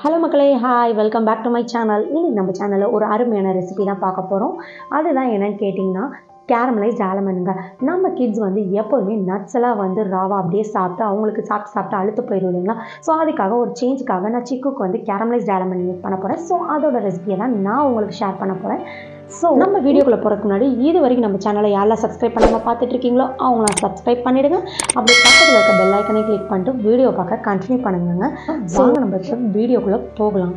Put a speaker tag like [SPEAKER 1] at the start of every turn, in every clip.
[SPEAKER 1] Hello மக்களே, hi, welcome back to my channel. இன்னைக்கு நம்ம சேனலில் ஒரு அருமையான ரெசிபி தான் பார்க்க போகிறோம். அதுதான் என்னென்னு கேட்டிங்கன்னா, கேரமலைஸ்ட் ஆல்மண்டுங்க. நம்ம கிட்ஸ் எப்போதுமே நட்ஸ் எல்லாம் ராவா அப்படியே சாப்பிட்டு அவங்களுக்கு சாப்பிட்டு அழுத்து போயிடும் இல்லைங்களா. ஸோ அதுக்காக ஒரு சேஞ்சுக்காக நான் சிக்குக்கு கேரமலைஸ்ட் ஆல்மண்ட் மேக் பண்ண போகிறேன். ஸோ அதோட ரெசிபியை தான் நான் உங்களுக்கு ஷேர் பண்ண போகிறேன். ஸோ நம்ம வீடியோக்குள்ளே போகிறதுக்கு முன்னாடி இது வரைக்கும் நம்ம சேனலை யாரெல்லாம் சப்ஸ்கிரைப் பண்ணாமல் பார்த்துட்டு இருக்கீங்களோ அவங்களாம் சப்ஸ்கிரைப் பண்ணிவிடுங்க. அப்படி பக்கத்தில் இருக்க பெல் ஐக்கனை கிளிக் பண்ணிட்டு வீடியோ பார்க்க கண்டினியூ பண்ணுங்க. வாங்க நம்ம வீடியோக்குள்ளே போகலாம்.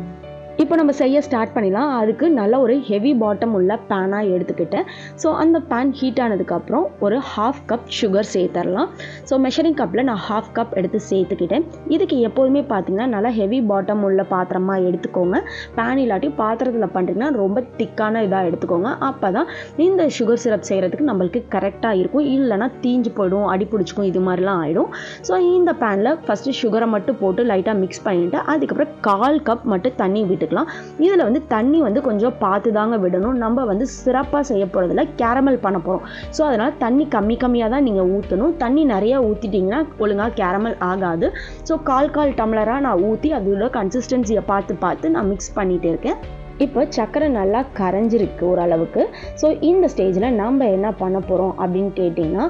[SPEAKER 1] இப்போ நம்ம செய்ய ஸ்டார்ட் பண்ணிடலாம். அதுக்கு நல்ல ஒரு ஹெவி பாட்டம் உள்ள பேனாக எடுத்துக்கிட்டேன். ஸோ அந்த பேன் ஹீட் ஆனதுக்கப்புறம் ஒரு 1/2 கப் சுகர் சேர்த்துடலாம். ஸோ மெஷரிங் கப்பில் நான் 1/2 கப் எடுத்து சேர்த்துக்கிட்டேன். இதுக்கு எப்போதுமே பார்த்தீங்கன்னா நல்லா ஹெவி பாட்டம் உள்ள பாத்திரமாக எடுத்துக்கோங்க. பேன் இல்லாட்டி பாத்திரத்தில் பண்ணுறீங்கன்னா ரொம்ப திக்கான இதாக எடுத்துக்கோங்க. அப்போ தான் இந்த சுகர் சிரப் செய்கிறதுக்கு நம்மளுக்கு கரெக்டாக இருக்கும். இல்லைனா தீஞ்சு போயிடும், அடி பிடிச்சிக்கும், இது மாதிரிலாம் ஆகிடும். ஸோ இந்த பேனில் ஃபஸ்ட்டு சுகரை மட்டும் போட்டு லைட்டாக மிக்ஸ் பண்ணிவிட்டு அதுக்கப்புறம் 1/4 கப் மட்டும் தண்ணி விட்டு இதில் தண்ணி கொஞ்சம் பார்த்து தாங்க விடணும். நம்ம சிறப்பாக செய்ய போகிறதுல கேரமல் பண்ண போகிறோம். ஸோ அதனால் தண்ணி கம்மியாக தான் நீங்கள் ஊற்றணும். தண்ணி நிறையா ஊற்றிட்டிங்கன்னா ஒழுங்காக கேரமல் ஆகாது. ஸோ 1/4 டம்ளராக நான் ஊற்றி அதோட கன்சிஸ்டன்சியை பார்த்து நான் மிக்ஸ் பண்ணிகிட்டே இருக்கேன். இப்போ சர்க்கரை நல்லா கரைஞ்சிருக்கு ஓரளவுக்கு. ஸோ இந்த ஸ்டேஜில் நம்ம என்ன பண்ண போகிறோம் அப்படின்னு கேட்டிங்கன்னா,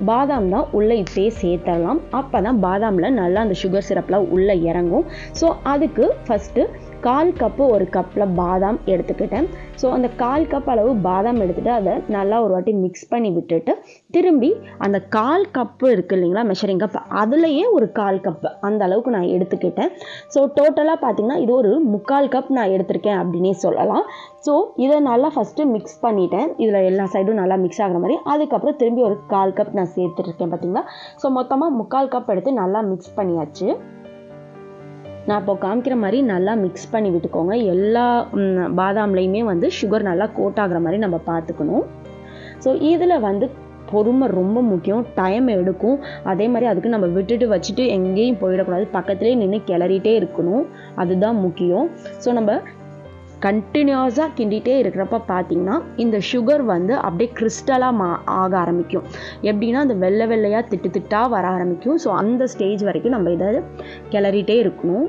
[SPEAKER 1] பாதாம் தான் உள்ளே இப்போயே சேர்த்துடலாம். அப்போ தான் பாதாமில் நல்லா அந்த சுகர் சிரப்பில் உள்ளே இறங்கும். ஸோ அதுக்கு ஃபஸ்ட்டு 1/4 கப்பு ஒரு கப்பில் பாதாம் எடுத்துக்கிட்டேன். ஸோ அந்த 1/4 கப் அளவு பாதாம் எடுத்துகிட்டு அதை நல்லா ஒரு வாட்டி மிக்ஸ் பண்ணி விட்டுட்டு திரும்பி அந்த 1/4 கப்பு இருக்குது இல்லைங்களா மெஷரிங் கப், அதுலேயே ஒரு 1/4 கப்பு அந்த அளவுக்கு நான் எடுத்துக்கிட்டேன். ஸோ டோட்டலாக பார்த்திங்கன்னா இது ஒரு 3/4 கப் நான் எடுத்திருக்கேன் அப்படின்னே சொல்லலாம். ஸோ இதை நல்லா ஃபஸ்ட்டு மிக்ஸ் பண்ணிட்டேன். இதில் எல்லா சைடும் நல்லா மிக்ஸ் ஆகிற மாதிரி. அதுக்கப்புறம் திரும்பி ஒரு 1/4 கப் நான் சேர்த்துருக்கேன் பார்த்திங்களா. ஸோ மொத்தமாக 3/4 கப் எடுத்து நல்லா மிக்ஸ் பண்ணியாச்சு. நான் இப்போ காமிக்கிற மாதிரி நல்லா மிக்ஸ் பண்ணி விட்டுக்கோங்க. எல்லா பாதாம்லேயுமே சுகர் நல்லா கோட் ஆகிற மாதிரி நம்ம பார்த்துக்கணும். ஸோ இதில் பொறுமை ரொம்ப முக்கியம், டைம் எடுக்கும். அதே மாதிரி அதுக்கு நம்ம விட்டுட்டு வச்சுட்டு எங்கேயும் போயிடக்கூடாது, பக்கத்துலேயே நின்று கிளறிட்டே இருக்கணும், அதுதான் முக்கியம். ஸோ நம்ம கண்டினியூஸாக கிண்டிகிட்டே இருக்கிறப்ப பார்த்திங்கன்னா இந்த சுகர் அப்படியே கிறிஸ்டலாக ஆக ஆரம்பிக்கும். எப்படின்னா அந்த வெள்ளையாக திட்டாக வர ஆரம்பிக்கும். ஸோ அந்த ஸ்டேஜ் வரைக்கும் நம்ம இதை கிளறிட்டே இருக்கணும்.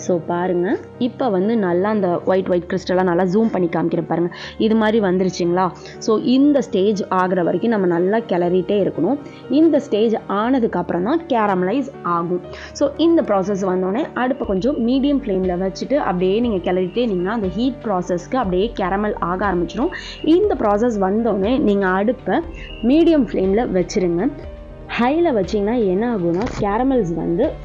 [SPEAKER 1] ஸோ பாருங்கள், இப்போ நல்லா அந்த ஒயிட் கிறிஸ்டலாக நல்லா ஜூம் பண்ணி காமிக்கிற பாருங்கள், இது மாதிரி வந்துருச்சுங்களா. ஸோ இந்த ஸ்டேஜ் ஆகிற வரைக்கும் நம்ம நல்லா கிளறிட்டே இருக்கணும். இந்த ஸ்டேஜ் ஆனதுக்கப்புறம் தான் கேரமலைஸ் ஆகும். ஸோ இந்த ப்ராசஸ் வந்தோடனே அடுப்பை கொஞ்சம் மீடியம் ஃப்ளேமில் வச்சுட்டு அப்படியே நீங்கள் கிளறிட்டே இருந்தீங்கன்னா அந்த ஹீட் ப்ராசஸ்க்கு அப்படியே கேரமல் ஆக ஆரம்பிச்சிடும். இந்த ப்ராசஸ் வந்தோடனே நீங்கள் அடுப்பை மீடியம் ஃப்ளேமில் வச்சுருங்க. ஹையில் வச்சிங்கன்னா என்ன ஆகும்னா கேரமல்ஸ்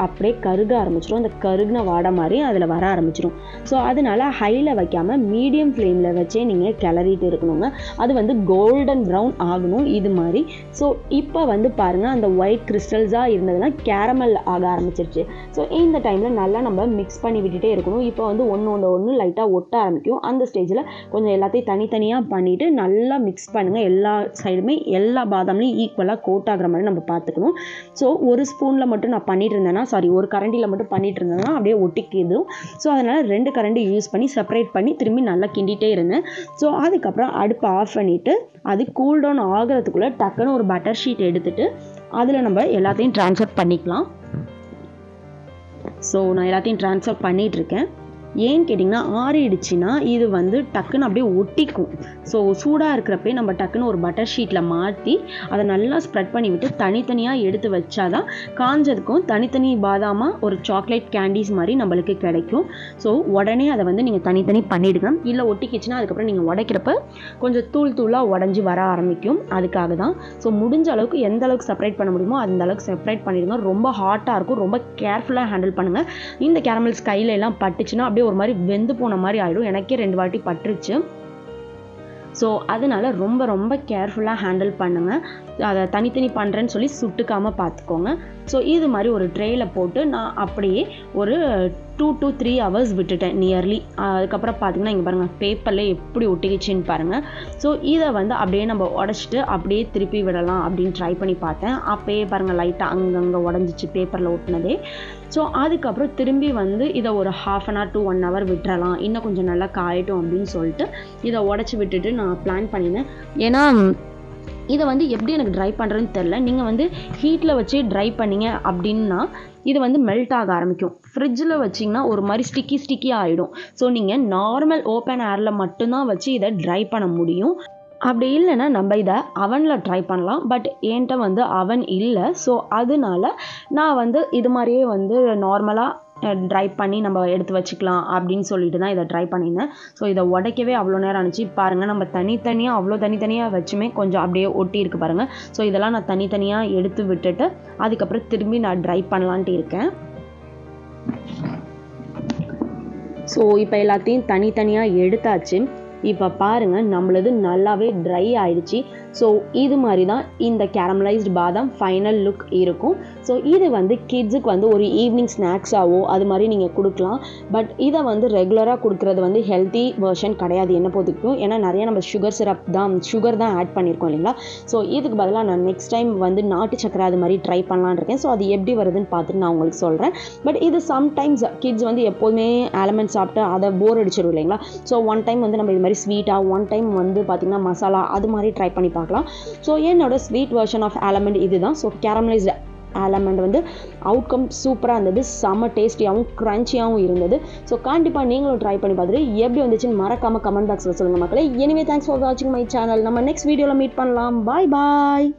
[SPEAKER 1] அப்படியே கருக ஆரம்பிச்சிடும். அந்த கருகின வாடை மாதிரி அதில் வர ஆரம்பிச்சிடும். ஸோ அதனால் ஹையில் வைக்காமல் மீடியம் ஃப்ளேமில் வச்சே நீங்கள் கிளறிட்டு இருக்கணுங்க. அது கோல்டன் ப்ரௌன் ஆகணும் இது மாதிரி. ஸோ இப்போ பாருங்கள், அந்த ஒயிட் கிறிஸ்டல்ஸாக இருந்ததுலாம் கேரமல் ஆக ஆரம்பிச்சிருச்சு. ஸோ இந்த டைமில் நல்லா நம்ம மிக்ஸ் பண்ணி விட்டுட்டே இருக்கணும். இப்போ ஒன்று லைட்டாக ஒட்ட ஆரம்பிக்கும். அந்த ஸ்டேஜில் கொஞ்சம் எல்லாத்தையும் தனித்தனியாக பண்ணிவிட்டு நல்லா மிக்ஸ் பண்ணுங்கள். எல்லா சைடுமே எல்லா பாதாம்லையும் ஈக்குவலாக கோட் ஆகிற மாதிரி நம்ம பார்த்துக்கணும். ஸோ ஒரு ஸ்பூனில் மட்டும் நான் பண்ணிட்டு இருந்தேன்னா, ஒரு கரண்டியில் மட்டும் பண்ணிட்டு இருந்தேன்னா அப்படியே ஒட்டிக்கிதும். ஸோ அதனால் 2 கரண்டி யூஸ் பண்ணி செப்பரேட் பண்ணி திரும்பி நல்லா கிண்டிகிட்டே இருந்தேன். ஸோ அதுக்கப்புறம் அடுப்பை ஆஃப் பண்ணிவிட்டு அது கூல் டவுன் ஆகிறதுக்குள்ளே டக்குன்னு ஒரு பட்டர் ஷீட் எடுத்துகிட்டு அதில் நம்ம எல்லாத்தையும் ட்ரான்ஸ்ஃபர் பண்ணிக்கலாம். ஸோ நான் எல்லாத்தையும் ட்ரான்ஸ்ஃபர் பண்ணிகிட்ருக்கேன். ஏன்னு கேட்டிங்கன்னா ஆறிடுச்சுன்னா இது டக்குன்னு அப்படியே ஒட்டிக்கும். ஸோ சூடாக இருக்கிறப்பே நம்ம டக்குன்னு ஒரு பட்டர் ஷீட்டில் மாற்றி அதை நல்லா ஸ்ப்ரெட் பண்ணி விட்டு தனித்தனியாக எடுத்து வச்சாதான் காஞ்சதுக்கும் தனித்தனி பாதாமாக ஒரு சாக்லேட் கேண்டீஸ் மாதிரி நம்மளுக்கு கிடைக்கும். ஸோ உடனே அதை நீங்கள் தனித்தனி பண்ணிவிடுங்க. இல்லை ஒட்டிக்கிச்சுன்னா அதுக்கப்புறம் நீங்கள் உடைக்கிறப்ப கொஞ்சம் தூளாக உடஞ்சி வர ஆரம்பிக்கும். அதுக்காக தான். ஸோ முடிஞ்ச அளவுக்கு எந்த அளவுக்கு செப்பரேட் பண்ண முடியுமோ அந்த அளவுக்கு செப்பரேட் பண்ணிடுங்க. ரொம்ப ஹாட்டாக இருக்கும், ரொம்ப கேர்ஃபுல்லாக ஹேண்டில் பண்ணுங்கள். இந்த கேரமல்ஸ் கையில் எல்லாம் பட்டுச்சுன்னா அப்படியே ஒரு மாதிரி வெந்து போன மாதிரி ஆகிடும். எனக்கே 2 வாட்டி பட்டுருச்சு. ஸோ அதனால் ரொம்ப கேர்ஃபுல்லாக ஹேண்டில் பண்ணுங்கள். அதை தனித்தனி பண்ணுறேன்னு சொல்லி சுட்டுக்காமல் பார்த்துக்கோங்க. ஸோ இது மாதிரி ஒரு ட்ரேயில் போட்டு நான் அப்படியே ஒரு 2 to 3 hours விட்டுட்டேன் நியர்லி. அதுக்கப்புறம் பார்த்திங்கன்னா இங்கே பாருங்கள் பேப்பரில் எப்படி ஒட்டிக்கிச்சின்னு பாருங்கள். ஸோ இதை அப்படியே நம்ம உடச்சிட்டு அப்படியே திருப்பி விடலாம் அப்படின்னு ட்ரை பண்ணி பார்த்தேன். அப்போயே பாருங்கள் லைட்டாக அங்கங்கே உடஞ்சிச்சு பேப்பரில் ஒட்டினதே. ஸோ அதுக்கப்புறம் திரும்பி இதை ஒரு 1/2 hour to 1 hour விட்டுறலாம், இன்னும் கொஞ்சம் நல்லா காயட்டும் அப்படின்னு சொல்லிட்டு இதை உடச்சி விட்டுட்டு நான் பிளான் பண்ணினேன். ஏன்னா இதை எப்படி எனக்கு ட்ரை பண்ணுறதுன்னு தெரில. நீங்கள் ஹீட்டில் வச்சு ட்ரை பண்ணிங்க அப்படின்னா இது வந்து மெல்ட் ஆக ஆரம்பிக்கும். ஃப்ரிட்ஜில் வச்சிங்கன்னா ஒரு மாதிரி ஸ்டிக்கியாக ஆகிடும். ஸோ நீங்கள் நார்மல் ஓப்பன் ஏரில் மட்டும்தான் வச்சு இதை ட்ரை பண்ண முடியும். அப்படி இல்லைன்னா நம்ம இதை அவனில் ட்ரை பண்ணலாம். பட் என்கிட்ட வந்து அவன் இல்லை. ஸோ அதனால நான் வந்து இது மாதிரியே வந்து நார்மலாக ட்ரை பண்ணி நம்ம எடுத்து வச்சுக்கலாம் அப்படின்னு சொல்லிட்டு தான் இதை ட்ரை பண்ணியிருந்தேன். ஸோ இதை உடைக்கவே அவ்வளோ நேரம் ஆனிச்சு. பாருங்கள், நம்ம தனித்தனியாக வச்சுமே கொஞ்சம் அப்படியே ஒட்டி இருக்கு பாருங்கள். ஸோ இதெல்லாம் நான் தனித்தனியாக எடுத்து விட்டுட்டு அதுக்கப்புறம் திரும்பி நான் ட்ரை பண்ணலான்ட்டு இருக்கேன். ஸோ இப்போ எல்லாத்தையும் தனித்தனியாக எடுத்தாச்சு. இப்போ பாருங்கள், நம்மளது நல்லாவே ட்ரை ஆயிடுச்சு. ஸோ இது மாதிரி தான் இந்த கேரமலைஸ்டு பாதாம் ஃபைனல் லுக் இருக்கும். ஸோ இது வந்து கிட்ஸுக்கு வந்து ஒரு ஈவினிங் ஸ்நாக்ஸாவோ அது மாதிரி நீங்கள் கொடுக்கலாம். பட் இதை வந்து ரெகுலராக கொடுக்குறது வந்து ஹெல்த்தி வெர்ஷன் கிடையாது என்ன பொறுத்துக்கும். ஏன்னா நிறைய நம்ம சுகர் தான் ஆட் பண்ணியிருக்கோம் இல்லைங்களா. ஸோ இதுக்கு பதிலாக நான் நெக்ஸ்ட் டைம் வந்து நாட்டு சக்கரை அது மாதிரி ட்ரை பண்ணலான்னு இருக்கேன். ஸோ அது எப்படி வருதுன்னு பார்த்துட்டு நான் உங்களுக்கு சொல்கிறேன். பட் இது சம்டைம்ஸ் கிட்ஸ் வந்து எப்போதுமே ஆலமண்ட் சாப்பிட்டு அதை போர் அடிச்சிடும் இல்லைங்களா. ஸோ ஒன் டைம் வந்து நம்ம இது மாதிரி ஸ்வீட்டாக, ஒன் டைம் வந்து பார்த்திங்கன்னா மசாலா அது மாதிரி ட்ரை பண்ணி பார்க்கலாம். ஸோ என்னோட ஸ்வீட் வெர்ஷன் ஆஃப் ஆலமண்ட் இதுதான். ஸோ கேரமலைஸ்டு ஆலமண்ட் வந்து அவுட்கம் சூப்பராக இருந்தது. செம்ம டேஸ்டியாகவும் க்ரன்ச்சியாகவும் இருந்தது. ஸோ கண்டிப்பாக நீங்களும் ட்ரை பண்ணி பார்த்துட்டு எப்படி வந்துச்சுன்னு மறக்காமல் கமெண்ட் பாக்ஸில் சொல்லுங்கள் மக்களே. எனிவே தேங்க்ஸ் ஃபார் வாட்சிங் மை சேனல். நம்ம நெக்ஸ்ட் வீடியோவில் மீட் பண்ணலாம். பாய் பாய்.